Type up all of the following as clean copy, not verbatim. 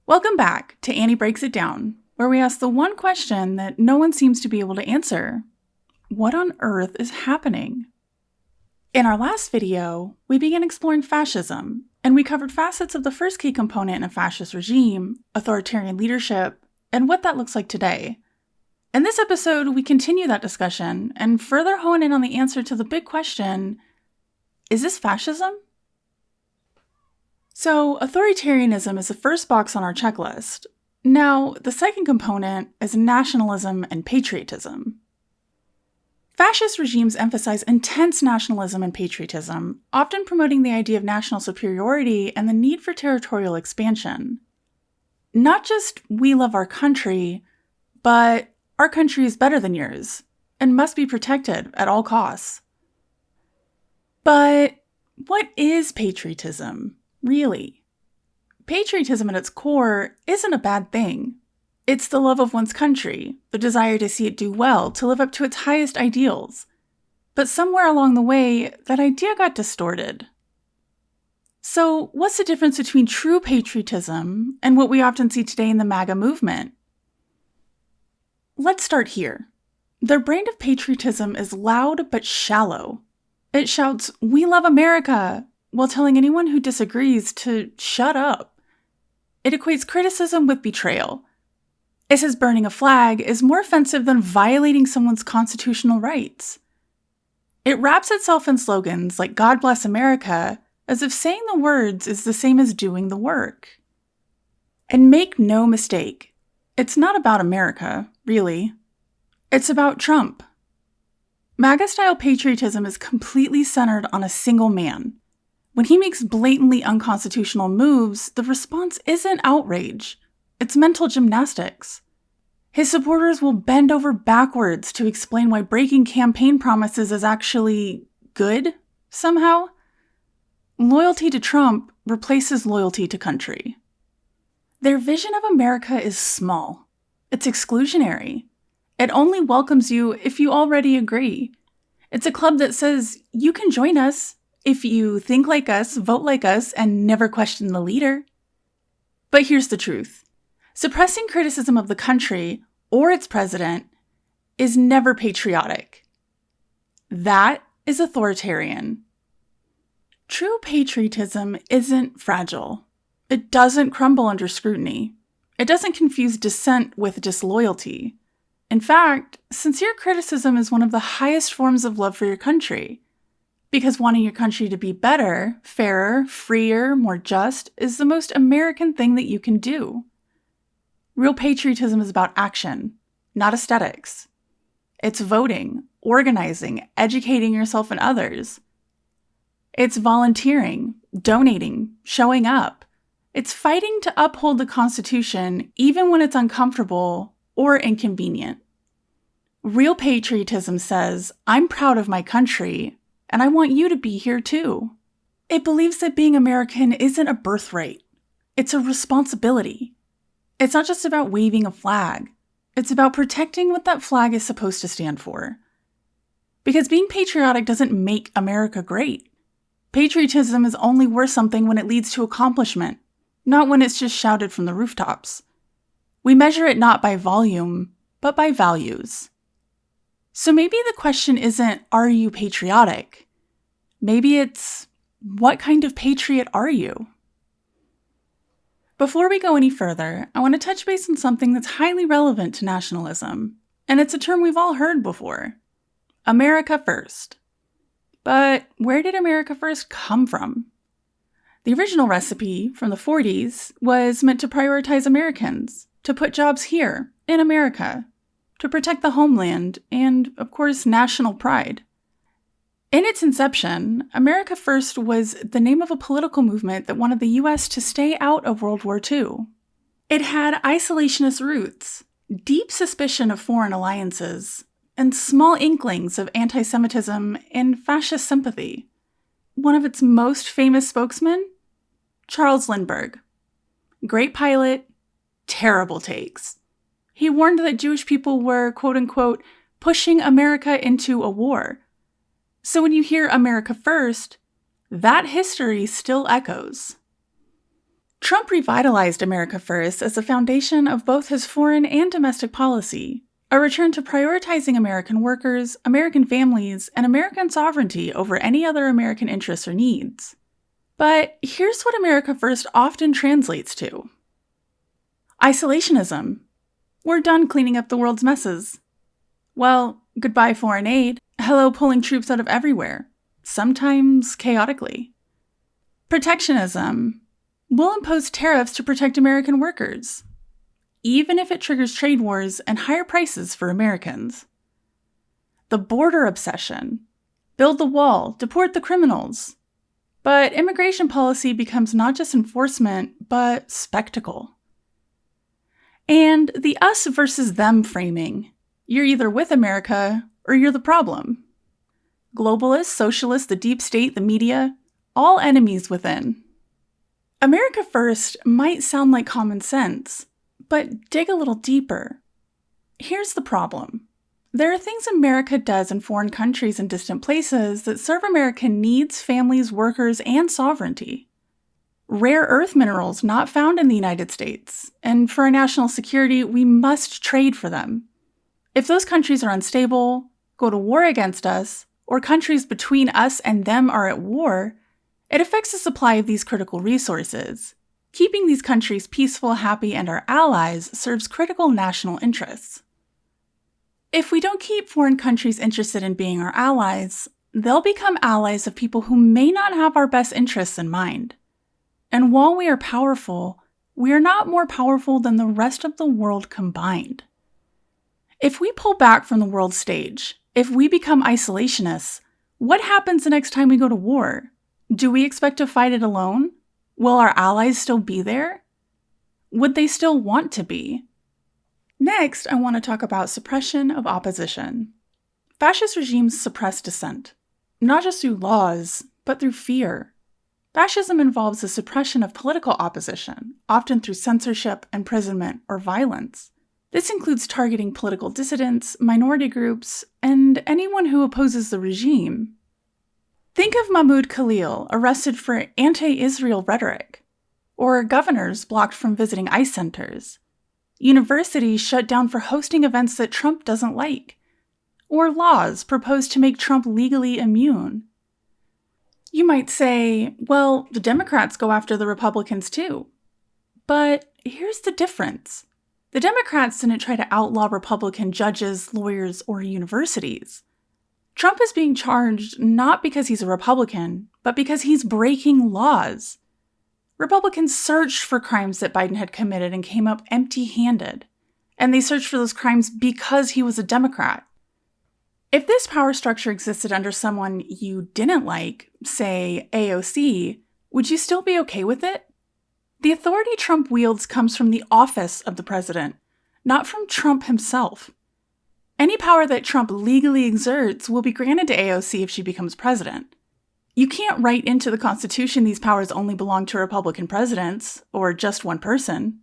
Welcome back to Annie Breaks It Down, where we ask the one question that no one seems to be able to answer. What on earth is happening? In our last video, we began exploring fascism, and we covered facets of the first key component in a fascist regime, authoritarian leadership, and what that looks like today. In this episode, we continue that discussion and further hone in on the answer to the big question, is this fascism? So, authoritarianism is the first box on our checklist. Now, the second component is nationalism and patriotism. Fascist regimes emphasize intense nationalism and patriotism, often promoting the idea of national superiority and the need for territorial expansion. Not just we love our country, but our country is better than yours and must be protected at all costs. But what is patriotism, really? Patriotism at its core isn't a bad thing. It's the love of one's country, the desire to see it do well, to live up to its highest ideals. But somewhere along the way, that idea got distorted. So, what's the difference between true patriotism and what we often see today in the MAGA movement? Let's start here. Their brand of patriotism is loud but shallow. It shouts, "We love America," while telling anyone who disagrees to shut up. It equates criticism with betrayal. It says burning a flag is more offensive than violating someone's constitutional rights. It wraps itself in slogans like "God bless America," as if saying the words is the same as doing the work. And make no mistake, it's not about America, really. It's about Trump. MAGA-style patriotism is completely centered on a single man. When he makes blatantly unconstitutional moves, the response isn't outrage. It's mental gymnastics. His supporters will bend over backwards to explain why breaking campaign promises is actually good, somehow. Loyalty to Trump replaces loyalty to country. Their vision of America is small. It's exclusionary. It only welcomes you if you already agree. It's a club that says, you can join us if you think like us, vote like us, and never question the leader. But here's the truth. Suppressing criticism of the country or its president is never patriotic. That is authoritarian. True patriotism isn't fragile. It doesn't crumble under scrutiny. It doesn't confuse dissent with disloyalty. In fact, sincere criticism is one of the highest forms of love for your country. Because wanting your country to be better, fairer, freer, more just is the most American thing that you can do. Real patriotism is about action, not aesthetics. It's voting, organizing, educating yourself and others. It's volunteering, donating, showing up. It's fighting to uphold the Constitution even when it's uncomfortable or inconvenient. Real patriotism says, I'm proud of my country, and I want you to be here too. It believes that being American isn't a birthright. It's a responsibility. It's not just about waving a flag. It's about protecting what that flag is supposed to stand for. Because being patriotic doesn't make America great. Patriotism is only worth something when it leads to accomplishment, not when it's just shouted from the rooftops. We measure it not by volume, but by values. So maybe the question isn't, are you patriotic? Maybe it's, what kind of patriot are you? Before we go any further, I want to touch base on something that's highly relevant to nationalism, and it's a term we've all heard before. America first. But where did America first come from? The original recipe from the 40s was meant to prioritize Americans, to put jobs here, in America, to protect the homeland, and, of course, national pride. In its inception, America First was the name of a political movement that wanted the U.S. to stay out of World War II. It had isolationist roots, deep suspicion of foreign alliances, and small inklings of anti-Semitism and fascist sympathy. One of its most famous spokesmen? Charles Lindbergh. Great pilot, terrible takes. He warned that Jewish people were, quote-unquote, pushing America into a war. So when you hear America First, that history still echoes. Trump revitalized America First as the foundation of both his foreign and domestic policy, a return to prioritizing American workers, American families, and American sovereignty over any other American interests or needs. But here's what America First often translates to: isolationism. We're done cleaning up the world's messes. Well, goodbye foreign aid. Hello pulling troops out of everywhere, sometimes chaotically. Protectionism. We'll impose tariffs to protect American workers, even if it triggers trade wars and higher prices for Americans. The border obsession. Build the wall, deport the criminals. But immigration policy becomes not just enforcement, but spectacle. And the us versus them framing. You're either with America or you're the problem. Globalists, socialists, the deep state, the media, all enemies within. America First might sound like common sense, but dig a little deeper. Here's the problem. There are things America does in foreign countries and distant places that serve American needs, families, workers, and sovereignty. Rare earth minerals not found in the United States, and for our national security, we must trade for them. If those countries are unstable, go to war against us, or countries between us and them are at war, it affects the supply of these critical resources. Keeping these countries peaceful, happy, and our allies serves critical national interests. If we don't keep foreign countries interested in being our allies, they'll become allies of people who may not have our best interests in mind. And while we are powerful, we are not more powerful than the rest of the world combined. If we pull back from the world stage, if we become isolationists, what happens the next time we go to war? Do we expect to fight it alone? Will our allies still be there? Would they still want to be? Next, I want to talk about suppression of opposition. Fascist regimes suppress dissent, not just through laws, but through fear. Fascism involves the suppression of political opposition, often through censorship, imprisonment, or violence. This includes targeting political dissidents, minority groups, and anyone who opposes the regime. Think of Mahmoud Khalil arrested for anti-Israel rhetoric, or governors blocked from visiting ICE centers, universities shut down for hosting events that Trump doesn't like, or laws proposed to make Trump legally immune. You might say, well, the Democrats go after the Republicans too. But here's the difference. The Democrats didn't try to outlaw Republican judges, lawyers, or universities. Trump is being charged not because he's a Republican, but because he's breaking laws. Republicans searched for crimes that Biden had committed and came up empty-handed. And they searched for those crimes because he was a Democrat. If this power structure existed under someone you didn't like, say AOC, would you still be okay with it? The authority Trump wields comes from the office of the president, not from Trump himself. Any power that Trump legally exerts will be granted to AOC if she becomes president. You can't write into the Constitution these powers only belong to Republican presidents, or just one person.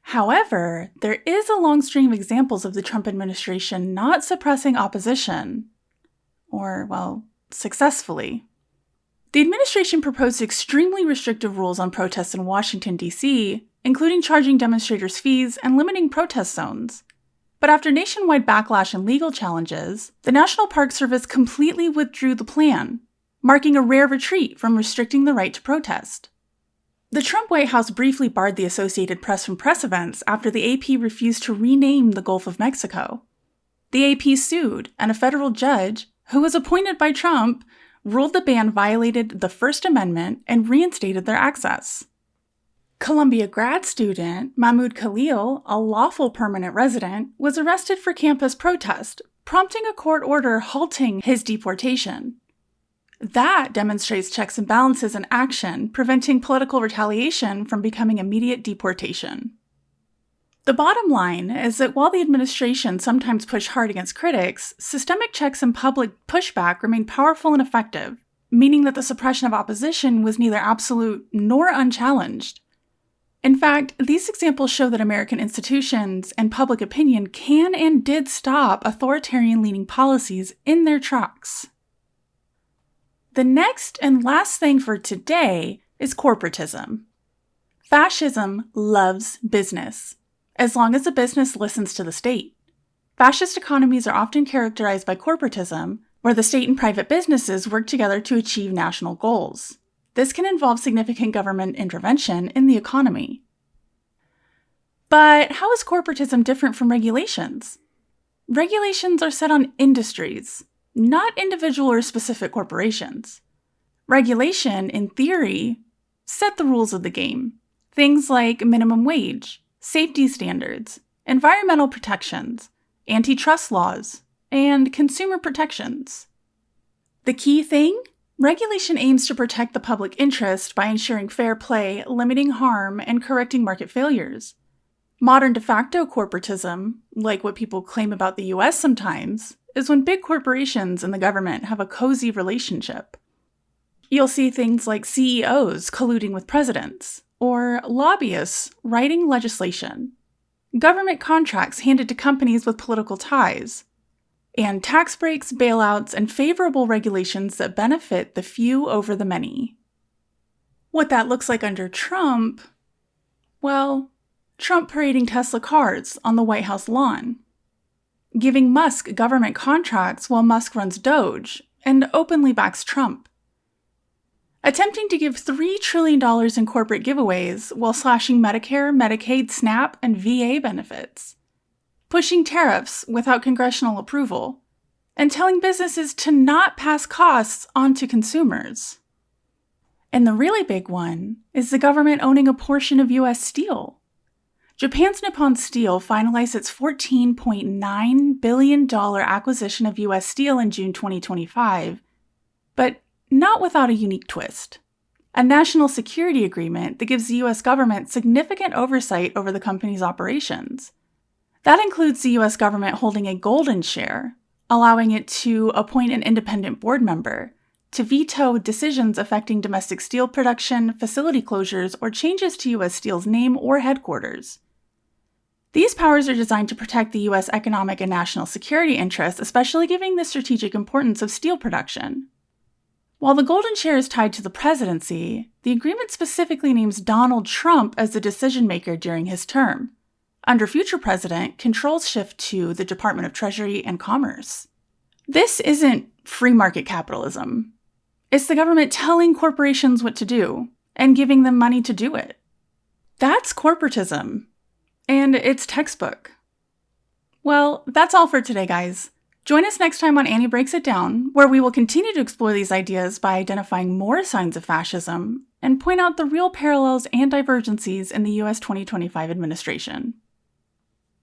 However, there is a long string of examples of the Trump administration not suppressing opposition, or, well, successfully. The administration proposed extremely restrictive rules on protests in Washington, D.C., including charging demonstrators fees and limiting protest zones. But after nationwide backlash and legal challenges, the National Park Service completely withdrew the plan, marking a rare retreat from restricting the right to protest. The Trump White House briefly barred the Associated Press from press events after the AP refused to rename the Gulf of Mexico. The AP sued, and a federal judge, who was appointed by Trump, ruled the ban violated the First Amendment and reinstated their access. Columbia grad student Mahmoud Khalil, a lawful permanent resident, was arrested for campus protest, prompting a court order halting his deportation. That demonstrates checks and balances in action, preventing political retaliation from becoming immediate deportation. The bottom line is that while the administration sometimes pushed hard against critics, systemic checks and public pushback remained powerful and effective, meaning that the suppression of opposition was neither absolute nor unchallenged. In fact, these examples show that American institutions and public opinion can and did stop authoritarian-leaning policies in their tracks. The next and last thing for today is corporatism. Fascism loves business, as long as the business listens to the state. Fascist economies are often characterized by corporatism, where the state and private businesses work together to achieve national goals. This can involve significant government intervention in the economy. But how is corporatism different from regulations? Regulations are set on industries, not individual or specific corporations. Regulation, in theory, set the rules of the game. Things like minimum wage, safety standards, environmental protections, antitrust laws, and consumer protections. The key thing? Regulation aims to protect the public interest by ensuring fair play, limiting harm, and correcting market failures. Modern de facto corporatism, like what people claim about the US sometimes, is when big corporations and the government have a cozy relationship. You'll see things like CEOs colluding with presidents, or lobbyists writing legislation, government contracts handed to companies with political ties, and tax breaks, bailouts, and favorable regulations that benefit the few over the many. What that looks like under Trump? Well, Trump parading Tesla cars on the White House lawn, giving Musk government contracts while Musk runs Doge and openly backs Trump, attempting to give $3 trillion in corporate giveaways while slashing Medicare, Medicaid, SNAP, and VA benefits, pushing tariffs without congressional approval, and telling businesses to not pass costs on to consumers. And the really big one is the government owning a portion of US steel. Japan's Nippon Steel finalized its $14.9 billion acquisition of US steel in June 2025, but not without a unique twist. A national security agreement that gives the US government significant oversight over the company's operations. That includes the US government holding a golden share, allowing it to appoint an independent board member, to veto decisions affecting domestic steel production, facility closures, or changes to US Steel's name or headquarters. These powers are designed to protect the US economic and national security interests, especially given the strategic importance of steel production. While the golden share is tied to the presidency, the agreement specifically names Donald Trump as the decision-maker during his term. Under future president, controls shift to the Department of Treasury and Commerce. This isn't free market capitalism. It's the government telling corporations what to do and giving them money to do it. That's corporatism. And it's textbook. Well, that's all for today, guys. Join us next time on Annie Breaks It Down, where we will continue to explore these ideas by identifying more signs of fascism and point out the real parallels and divergencies in the US 2025 administration.